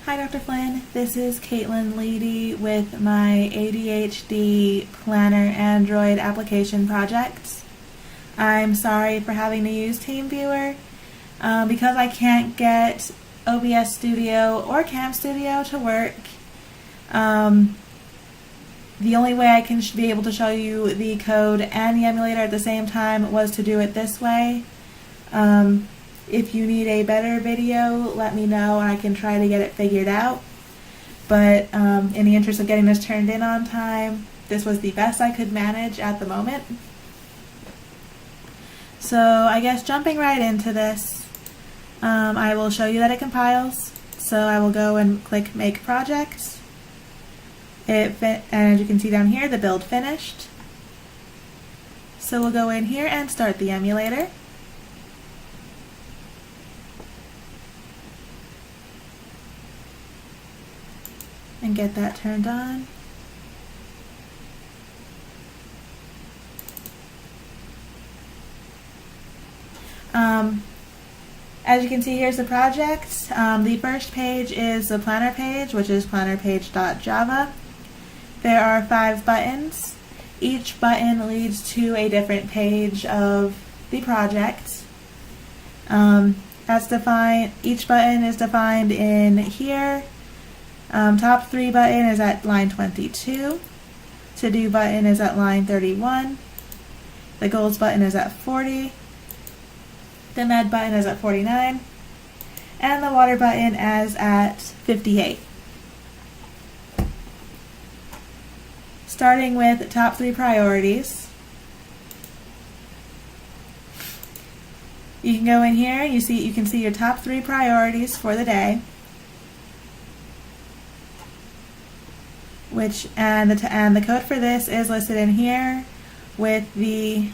Hi Dr. Flynn, this is Caitlin Leedy with my ADHD Planner Android application project. I'm sorry for having to use TeamViewer because I can't get OBS Studio or Cam Studio to work. The only way I can be able to show you the code and the emulator at the same time was to do it this way. If you need a better video, let me know and I can try to get it figured out. But in the interest of getting this turned in on time, this was the best I could manage at the moment. So I guess jumping right into this, I will show you that it compiles. So I will go and click Make Project. And as you can see down here, the build finished. So we'll go in here and start the emulator. And get that turned on. As you can see, here's the project. The first page is the planner page, which is plannerpage.java. There are 5 buttons. Each button leads to a different page of the project. That's defined. Each button is defined in here. Top 3 button is at line 22. To do button is at line 31. The goals button is at 40. The med button is at 49. And the water button is at 58. Starting with top 3 priorities. You can go in here, you can see your top 3 priorities for the day. And the code for this is listed in here with the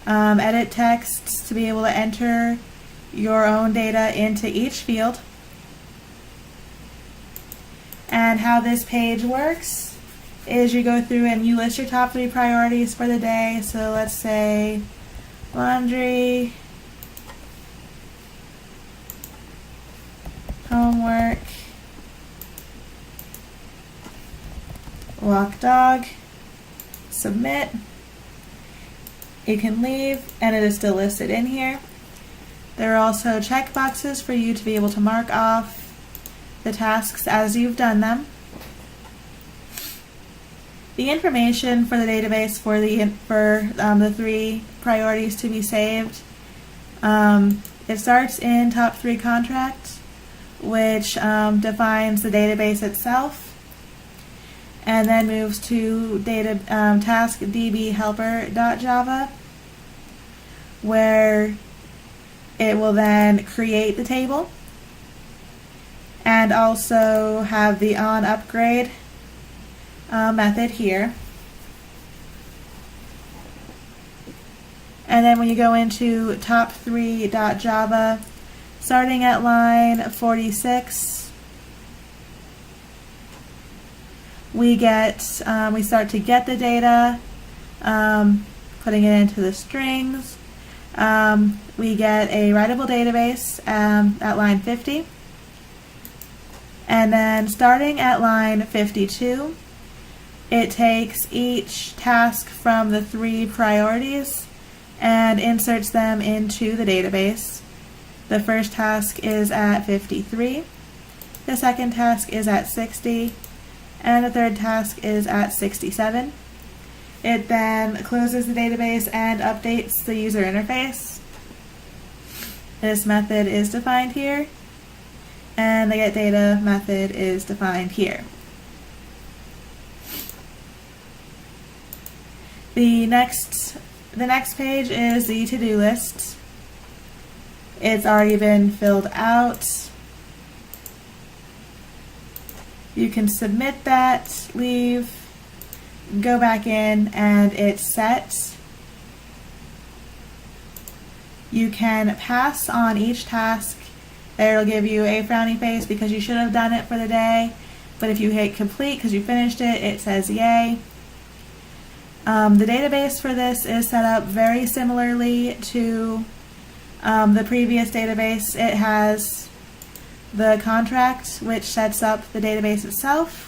edit texts to be able to enter your own data into each field. And how this page works is you go through and you list your top 3 priorities for the day. So let's say laundry, homework, walk dog, submit. You can leave, and it is still listed in here. There are also checkboxes for you to be able to mark off the tasks as you've done them. The information for the database for the 3 priorities to be saved. It starts in top 3 contract, which defines the database itself, and then moves to task db helper.java, where it will then create the table and also have the on upgrade method here. And then when you go into top3.java, starting at line 46, we start to get the data, putting it into the strings. We get a writable database at line 50. And then starting at line 52, it takes each task from the 3 priorities and inserts them into the database. The first task is at 53. The second task is at 60. And the third task is at 67. It then closes the database and updates the user interface. This method is defined here, and the getData method is defined here. The next page is the to-do list. It's already been filled out. You can submit that, leave, go back in, and it's set. You can pass on each task. It'll give you a frowny face because you should have done it for the day, but if you hit complete because you finished it, it says yay. The database for this is set up very similarly to the previous database. It has the contract, which sets up the database itself,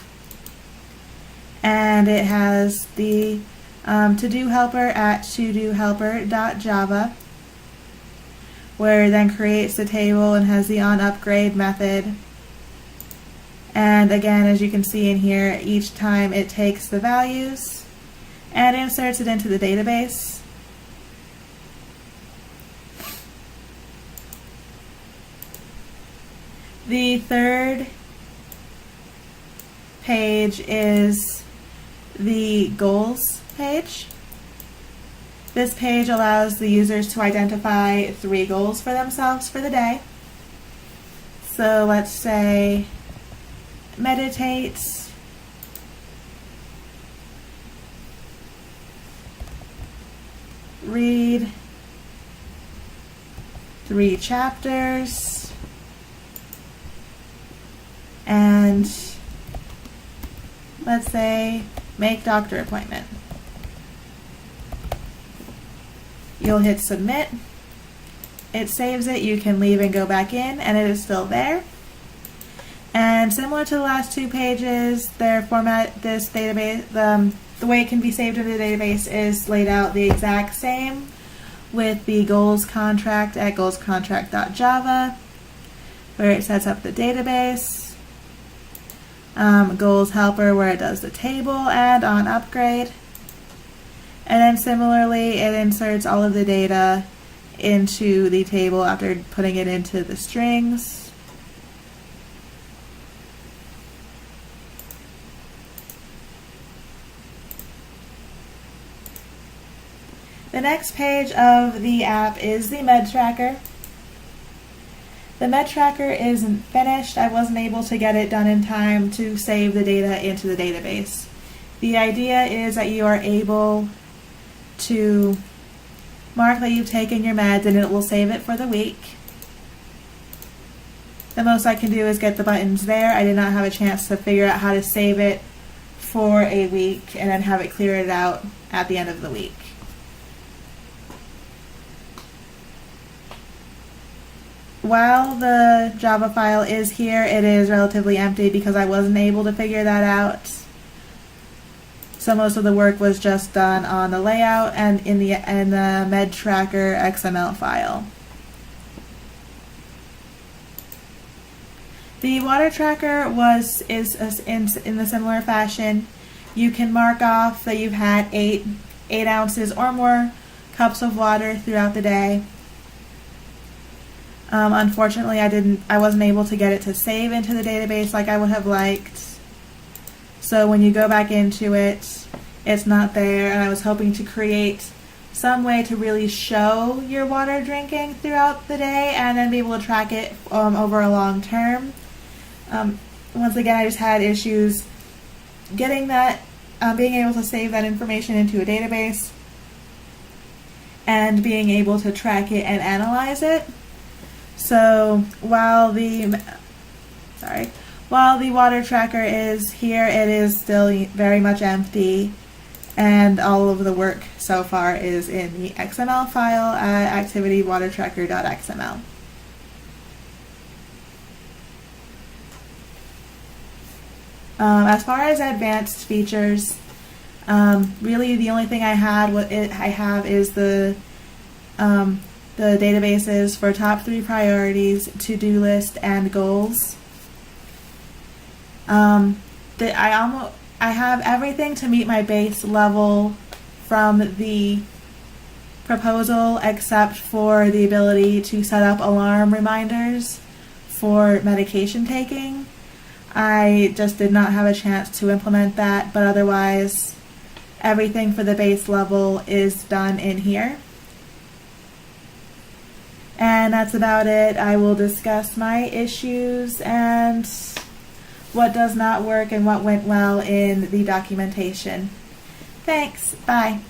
and it has the to-do helper at todohelper.java, where it then creates the table and has the onUpgrade method. And again, as you can see in here, each time it takes the values and inserts it into the database. The third page is the goals page. This page allows the users to identify 3 goals for themselves for the day. So let's say meditate, read 3 chapters, and let's say make doctor appointment. You'll hit submit. It saves it. You can leave and go back in, and it is still there. And similar to the last 2 pages, their format, this database, the way it can be saved in the database is laid out the exact same, with the goals contract at goalscontract.java, where it sets up the database, goals helper where it does the table and onUpgrade, and then similarly it inserts all of the data into the table after putting it into the strings. The next page of the app is the med tracker. The med tracker isn't finished. I wasn't able to get it done in time to save the data into the database. The idea is that you are able to mark that you've taken your meds and it will save it for the week. The most I can do is get the buttons there. I did not have a chance to figure out how to save it for a week and then have it clear it out at the end of the week. While the Java file is here, it is relatively empty because I wasn't able to figure that out. So most of the work was just done on the layout and in the med tracker XML file. The water tracker is in a similar fashion. You can mark off that you've had 8 ounces or more cups of water throughout the day. Unfortunately, I wasn't able to get it to save into the database like I would have liked. So when you go back into it, it's not there, and I was hoping to create some way to really show your water drinking throughout the day and then be able to track it over a long term. Once again, I just had issues getting that, being able to save that information into a database and being able to track it and analyze it. So while the water tracker is here, it is still very much empty, and all of the work so far is in the XML file at activitywatertracker.xml. As far as advanced features, really the only thing I have is the databases for top 3 priorities, to-do list, and goals. I have everything to meet my base level from the proposal except for the ability to set up alarm reminders for medication taking. I just did not have a chance to implement that, but otherwise everything for the base level is done in here. And that's about it. I will discuss my issues and what does not work and what went well in the documentation. Thanks. Bye.